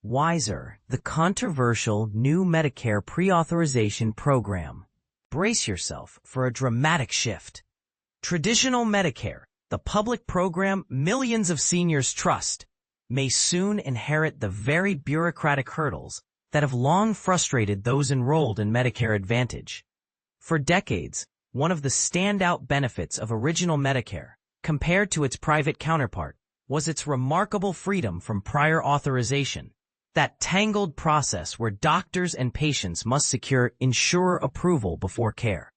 WISeR, the controversial new Medicare Preauthorization program. Brace yourself for a dramatic shift. Traditional Medicare, the public program millions of seniors trust, may soon inherit the very bureaucratic hurdles that have long frustrated those enrolled in Medicare Advantage. For decades, one of the standout benefits of original Medicare, compared to its private counterpart, was its remarkable freedom from prior authorization. That tangled process where doctors and patients must secure insurer approval before care.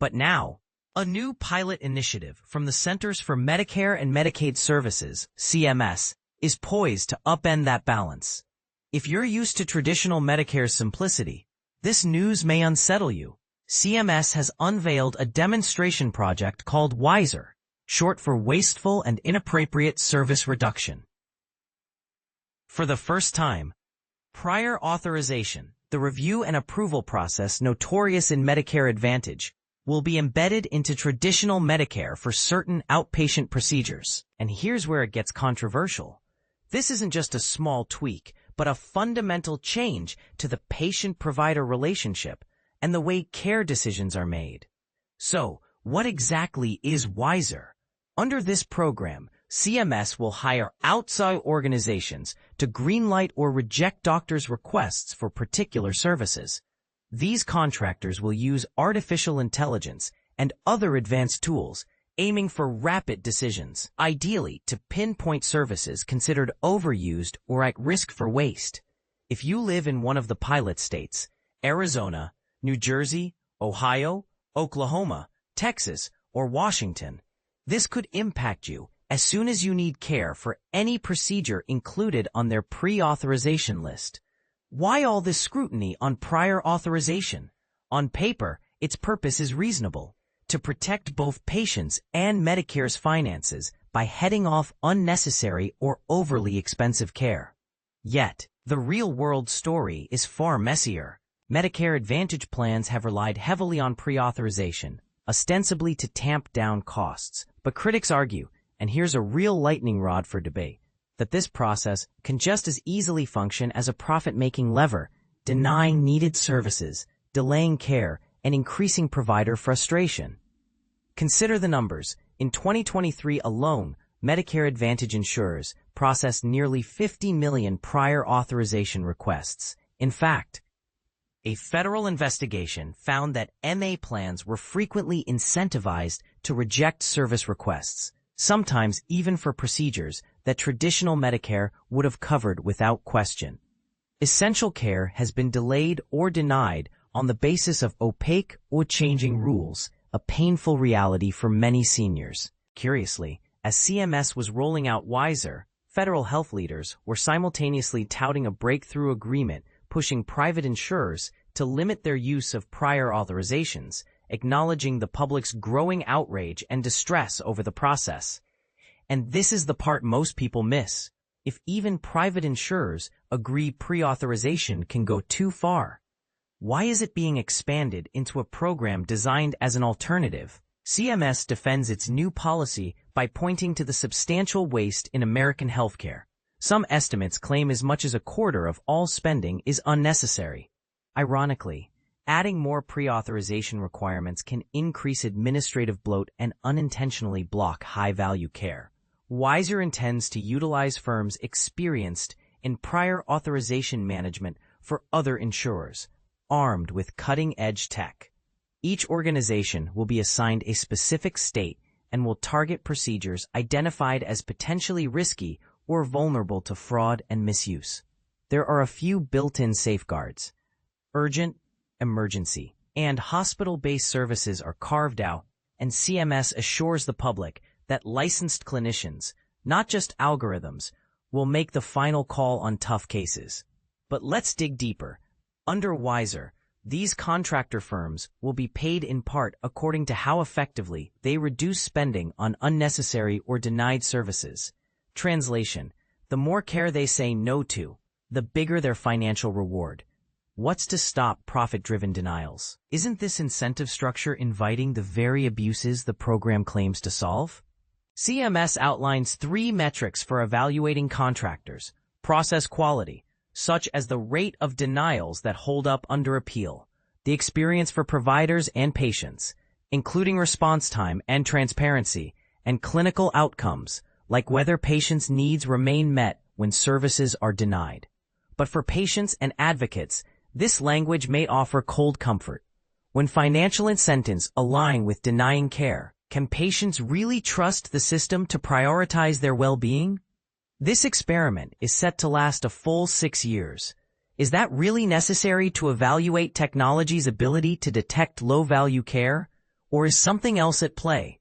But now, a new pilot initiative from the Centers for Medicare and Medicaid Services, CMS, is poised to upend that balance. If you're used to traditional Medicare's simplicity, this news may unsettle you. CMS has unveiled a demonstration project called WISeR, short for Wasteful and Inappropriate Service Reduction. For the first time, prior authorization, the review and approval process notorious in Medicare Advantage, will be embedded into traditional Medicare for certain outpatient procedures. And here's where it gets controversial. This isn't just a small tweak, but a fundamental change to the patient-provider relationship and the way care decisions are made. So, what exactly is WISeR? Under this program, CMS will hire outside organizations to greenlight or reject doctors' requests for particular services. These contractors will use artificial intelligence and other advanced tools, aiming for rapid decisions, ideally to pinpoint services considered overused or at risk for waste. If you live in one of the pilot states, Arizona, New Jersey, Ohio, Oklahoma, Texas, or Washington, this could impact you as soon as you need care for any procedure included on their pre-authorization list. Why all this scrutiny on prior authorization? On paper, its purpose is reasonable: to protect both patients and Medicare's finances by heading off unnecessary or overly expensive care. Yet, the real-world story is far messier. Medicare Advantage plans have relied heavily on pre-authorization, ostensibly to tamp down costs, but critics argue, and here's a real lightning rod for debate, that this process can just as easily function as a profit-making lever, denying needed services, delaying care, and increasing provider frustration. Consider the numbers. In 2023 alone, Medicare Advantage insurers processed nearly 50 million prior authorization requests. In fact, a federal investigation found that MA plans were frequently incentivized to reject service requests, sometimes even for procedures that traditional Medicare would have covered without question. Essential care has been delayed or denied on the basis of opaque or changing rules, a painful reality for many seniors. Curiously, as CMS was rolling out WISeR, federal health leaders were simultaneously touting a breakthrough agreement pushing private insurers to limit their use of prior authorizations, acknowledging the public's growing outrage and distress over the process. And this is the part most people miss. If even private insurers agree pre-authorization can go too far, why is it being expanded into a program designed as an alternative? CMS defends its new policy by pointing to the substantial waste in American healthcare. Some estimates claim as much as a quarter of all spending is unnecessary. Ironically, adding more pre-authorization requirements can increase administrative bloat and unintentionally block high-value care. WISeR intends to utilize firms experienced in prior authorization management for other insurers, armed with cutting-edge tech. Each organization will be assigned a specific state and will target procedures identified as potentially risky or vulnerable to fraud and misuse. There are a few built-in safeguards. Urgent, emergency, and hospital-based services are carved out, and CMS assures the public that licensed clinicians, not just algorithms, will make the final call on tough cases. But let's dig deeper. Under WISeR, these contractor firms will be paid in part according to how effectively they reduce spending on unnecessary or denied services. Translation: the more care they say no to, the bigger their financial reward. What's to stop profit-driven denials? Isn't this incentive structure inviting the very abuses the program claims to solve? CMS outlines 3 metrics for evaluating contractors: process quality, such as the rate of denials that hold up under appeal, the experience for providers and patients, including response time and transparency, and clinical outcomes, like whether patients' needs remain met when services are denied. But for patients and advocates, this language may offer cold comfort. When financial incentives align with denying care, can patients really trust the system to prioritize their well-being? This experiment is set to last a full 6 years. Is that really necessary to evaluate technology's ability to detect low-value care? Or is something else at play?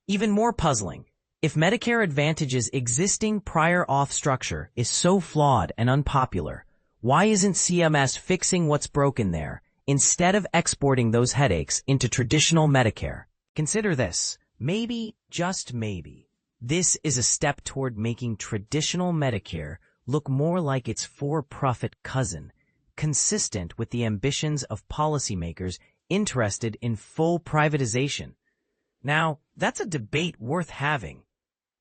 Even more puzzling, if Medicare Advantage's existing prior auth structure is so flawed and unpopular, why isn't CMS fixing what's broken there instead of exporting those headaches into traditional Medicare? Consider this. Maybe, just maybe, this is a step toward making traditional Medicare look more like its for-profit cousin, consistent with the ambitions of policymakers interested in full privatization. Now, that's a debate worth having.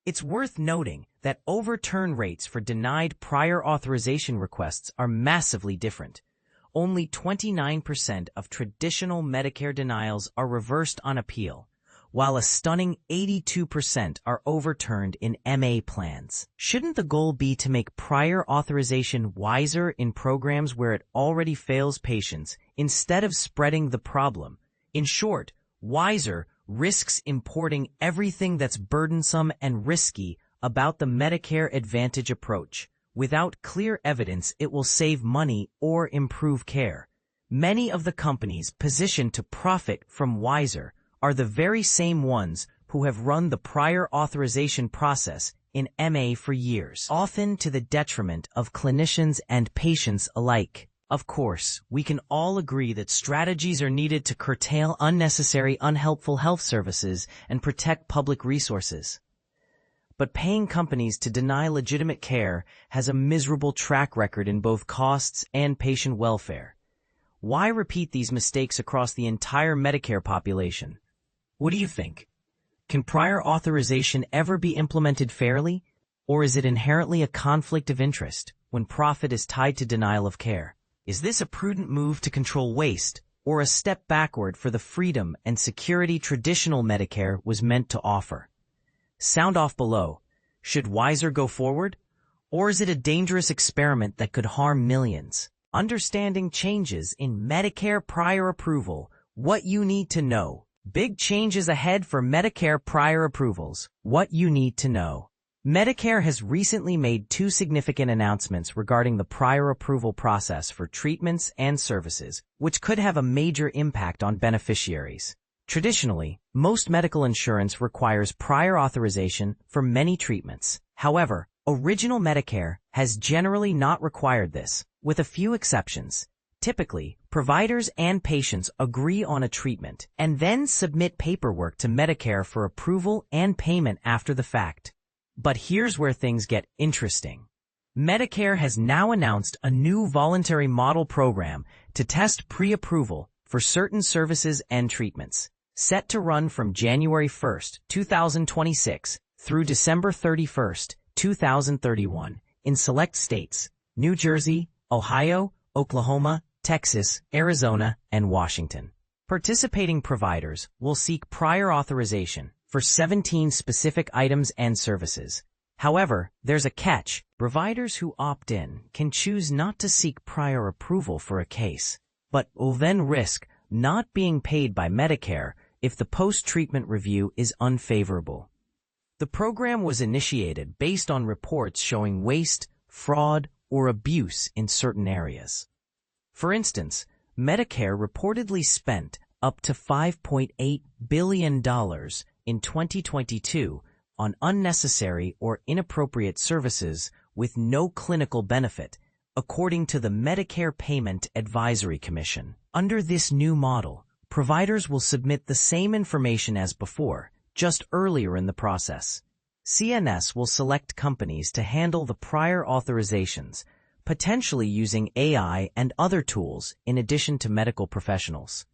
It's worth noting that overturn rates for denied prior authorization requests are massively different. Only 29% of traditional Medicare denials are reversed on appeal, while a stunning 82% are overturned in MA plans. Shouldn't the goal be to make prior authorization WISeR in programs where it already fails patients instead of spreading the problem? In short, WISeR risks importing everything that's burdensome and risky about the Medicare Advantage approach. Without clear evidence it will save money or improve care. Many of the companies positioned to profit from WISeR are the very same ones who have run the prior authorization process in MA for years, often to the detriment of clinicians and patients alike. Of course, we can all agree that strategies are needed to curtail unnecessary, unhelpful health services and protect public resources. But paying companies to deny legitimate care has a miserable track record in both costs and patient welfare. Why repeat these mistakes across the entire Medicare population? What do you think? Can prior authorization ever be implemented fairly, or is it inherently a conflict of interest when profit is tied to denial of care? Is this a prudent move to control waste, or a step backward for the freedom and security traditional Medicare was meant to offer? Sound off below. Should WISeR go forward? Or is it a dangerous experiment that could harm millions? Understanding changes in Medicare prior approval, what you need to know. Big changes ahead for Medicare prior approvals, what you need to know. Medicare has recently made 2 significant announcements regarding the prior approval process for treatments and services, which could have a major impact on beneficiaries. Traditionally, most medical insurance requires prior authorization for many treatments. However, original Medicare has generally not required this, with a few exceptions. Typically, providers and patients agree on a treatment and then submit paperwork to Medicare for approval and payment after the fact. But here's where things get interesting. Medicare has now announced a new voluntary model program to test pre-approval for certain services and treatments, set to run from January 1, 2026 through December 31, 2031 in select states: New Jersey, Ohio, Oklahoma, Texas, Arizona, and Washington. Participating providers will seek prior authorization for 17 specific items and services. However, there's a catch. Providers who opt in can choose not to seek prior approval for a case, but will then risk not being paid by Medicare if the post-treatment review is unfavorable. The program was initiated based on reports showing waste, fraud, or abuse in certain areas. For instance, Medicare reportedly spent up to $5.8 billion in 2022 on unnecessary or inappropriate services with no clinical benefit, according to the Medicare Payment Advisory Commission. Under this new model, providers will submit the same information as before, just earlier in the process. CMS will select companies to handle the prior authorizations, potentially using AI and other tools in addition to medical professionals.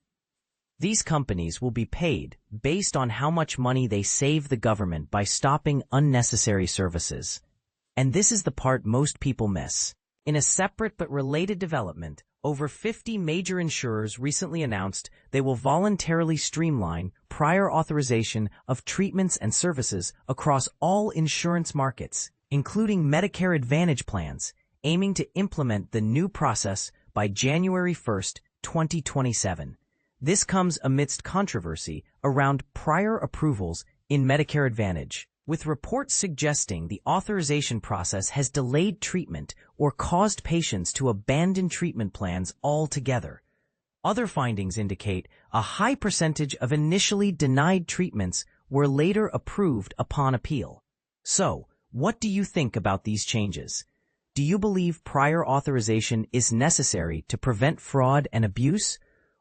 These companies will be paid based on how much money they save the government by stopping unnecessary services. And this is the part most people miss. In a separate but related development, over 50 major insurers recently announced they will voluntarily streamline prior authorization of treatments and services across all insurance markets, including Medicare Advantage plans, aiming to implement the new process by January 1, 2027. This comes amidst controversy around prior approvals in Medicare Advantage, with reports suggesting the authorization process has delayed treatment or caused patients to abandon treatment plans altogether. Other findings indicate a high percentage of initially denied treatments were later approved upon appeal. So, what do you think about these changes? Do you believe prior authorization is necessary to prevent fraud and abuse?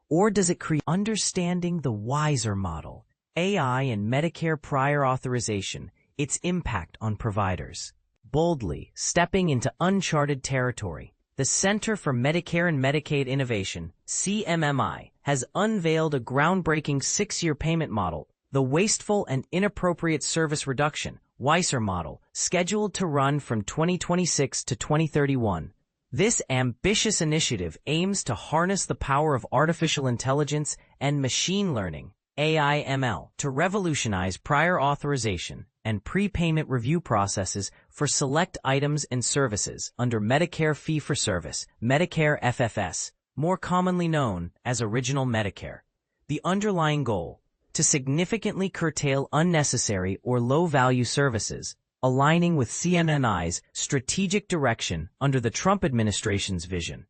Or does it create understanding the WISeR model, AI and Medicare prior authorization, its impact on providers? Boldly stepping into uncharted territory, the Center for Medicare and Medicaid Innovation, CMMI, has unveiled a groundbreaking 6-year payment model, the Wasteful and Inappropriate Service Reduction, WISeR model, scheduled to run from 2026 to 2031. This ambitious initiative aims to harness the power of artificial intelligence and machine learning, AI/ML, to revolutionize prior authorization and prepayment review processes for select items and services under Medicare fee-for-service, Medicare FFS, more commonly known as Original Medicare. The underlying goal: to significantly curtail unnecessary or low-value services, aligning with CMMI's strategic direction under the Trump administration's vision.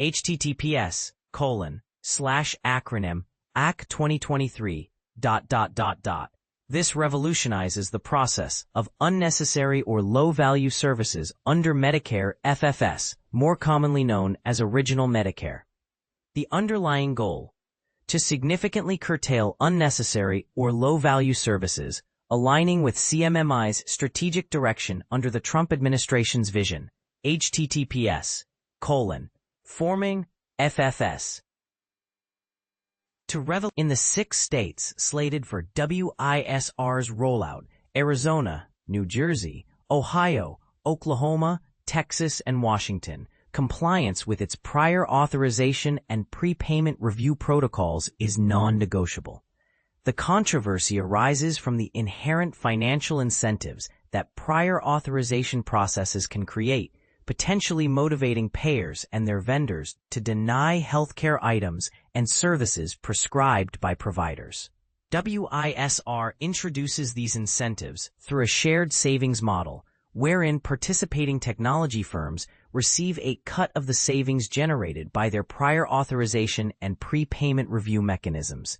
https://acronym AC 2023. This revolutionizes the process of unnecessary or low-value services under Medicare FFS, more commonly known as Original Medicare. The underlying goal: to significantly curtail unnecessary or low-value services, aligning with CMMI's strategic direction under the Trump administration's vision. https://forming FFS. In the 6 states slated for WISeR's rollout, Arizona, New Jersey, Ohio, Oklahoma, Texas, and Washington, compliance with its prior authorization and prepayment review protocols is non-negotiable. The controversy arises from the inherent financial incentives that prior authorization processes can create, potentially motivating payers and their vendors to deny healthcare items and services prescribed by providers. WISeR introduces these incentives through a shared savings model, wherein participating technology firms receive a cut of the savings generated by their prior authorization and prepayment review mechanisms.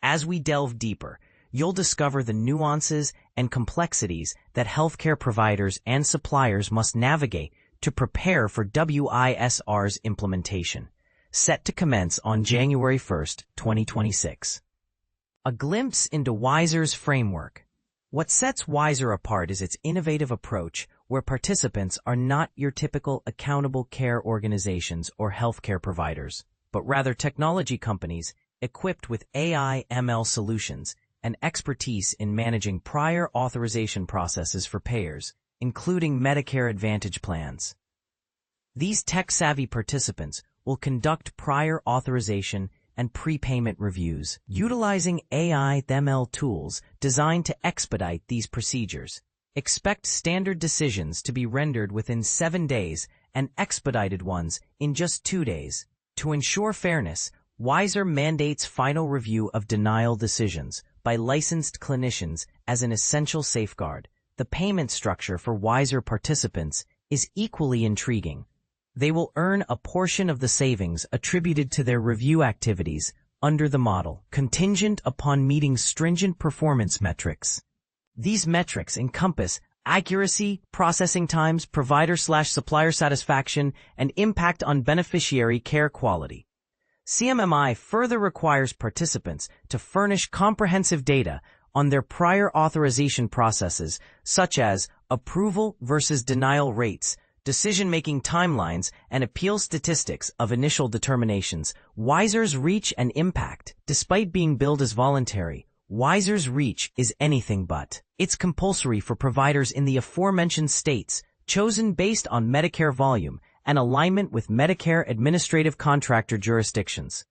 As we delve deeper, you'll discover the nuances and complexities that healthcare providers and suppliers must navigate to prepare for WISeR's implementation, set to commence on January 1, 2026. A glimpse into WISeR's framework. What sets WISeR apart is its innovative approach, where participants are not your typical accountable care organizations or healthcare providers, but rather technology companies equipped with AI/ML solutions and expertise in managing prior authorization processes for payers, including Medicare Advantage plans. These tech-savvy participants will conduct prior authorization and prepayment reviews, utilizing AI/ML tools designed to expedite these procedures. Expect standard decisions to be rendered within 7 days and expedited ones in just 2 days. To ensure fairness, WISeR mandates final review of denial decisions by licensed clinicians as an essential safeguard. The payment structure for WISeR participants is equally intriguing. They will earn a portion of the savings attributed to their review activities under the model, contingent upon meeting stringent performance metrics. These metrics encompass accuracy, processing times, provider/supplier satisfaction, and impact on beneficiary care quality. CMMI further requires participants to furnish comprehensive data on their prior authorization processes, such as approval versus denial rates, decision-making timelines, and appeal statistics of initial determinations. WISeR's reach and impact. Despite being billed as voluntary, WISeR's reach is anything but. It's compulsory for providers in the aforementioned states, chosen based on Medicare volume, and alignment with Medicare administrative contractor jurisdictions.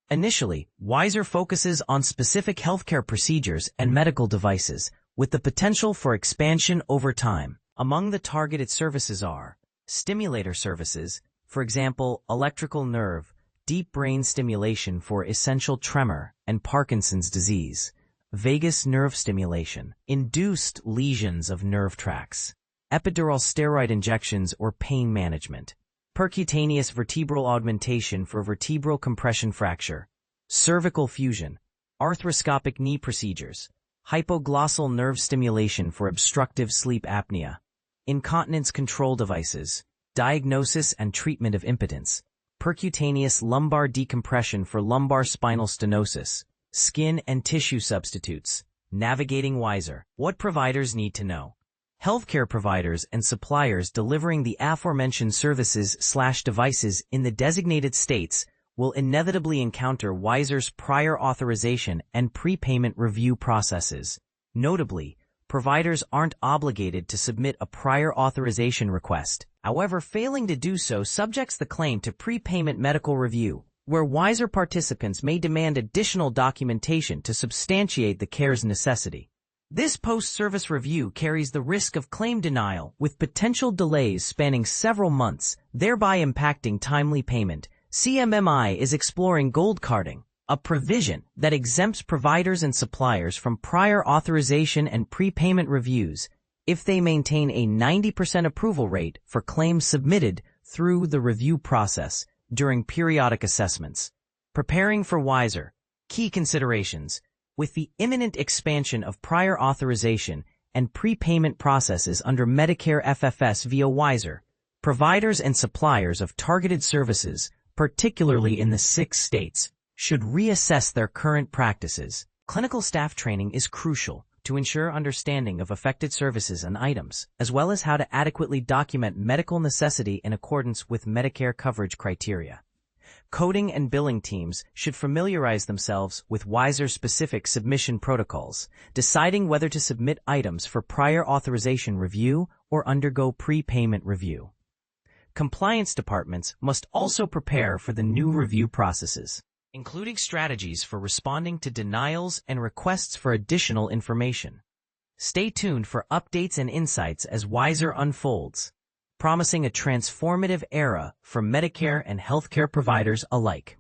Initially, WISeR focuses on specific healthcare procedures and medical devices, with the potential for expansion over time. Among the targeted services are stimulator services, for example, electrical nerve, deep brain stimulation for essential tremor and Parkinson's disease, vagus nerve stimulation, induced lesions of nerve tracts, epidural steroid injections or pain management, percutaneous vertebral augmentation for vertebral compression fracture, cervical fusion, arthroscopic knee procedures, hypoglossal nerve stimulation for obstructive sleep apnea, incontinence control devices, diagnosis and treatment of impotence, percutaneous lumbar decompression for lumbar spinal stenosis, skin and tissue substitutes, navigating WISeR. What providers need to know. Healthcare providers and suppliers delivering the aforementioned services/devices in the designated states will inevitably encounter WISeR's prior authorization and prepayment review processes. Notably, providers aren't obligated to submit a prior authorization request. However, failing to do so subjects the claim to prepayment medical review, where WISeR participants may demand additional documentation to substantiate the care's necessity. This post-service review carries the risk of claim denial, with potential delays spanning several months, thereby impacting timely payment. CMMI is exploring gold carding, a provision that exempts providers and suppliers from prior authorization and prepayment reviews if they maintain a 90% approval rate for claims submitted through the review process during periodic assessments. Preparing for WISeR. Key considerations. With the imminent expansion of prior authorization and prepayment processes under Medicare FFS via WISeR, providers and suppliers of targeted services, particularly in the 6 states, should reassess their current practices. Clinical staff training is crucial to ensure understanding of affected services and items, as well as how to adequately document medical necessity in accordance with Medicare coverage criteria. Coding and billing teams should familiarize themselves with WISeR-specific submission protocols, deciding whether to submit items for prior authorization review or undergo prepayment review. Compliance departments must also prepare for the new review processes, including strategies for responding to denials and requests for additional information. Stay tuned for updates and insights as WISeR unfolds, promising a transformative era for Medicare and healthcare providers alike.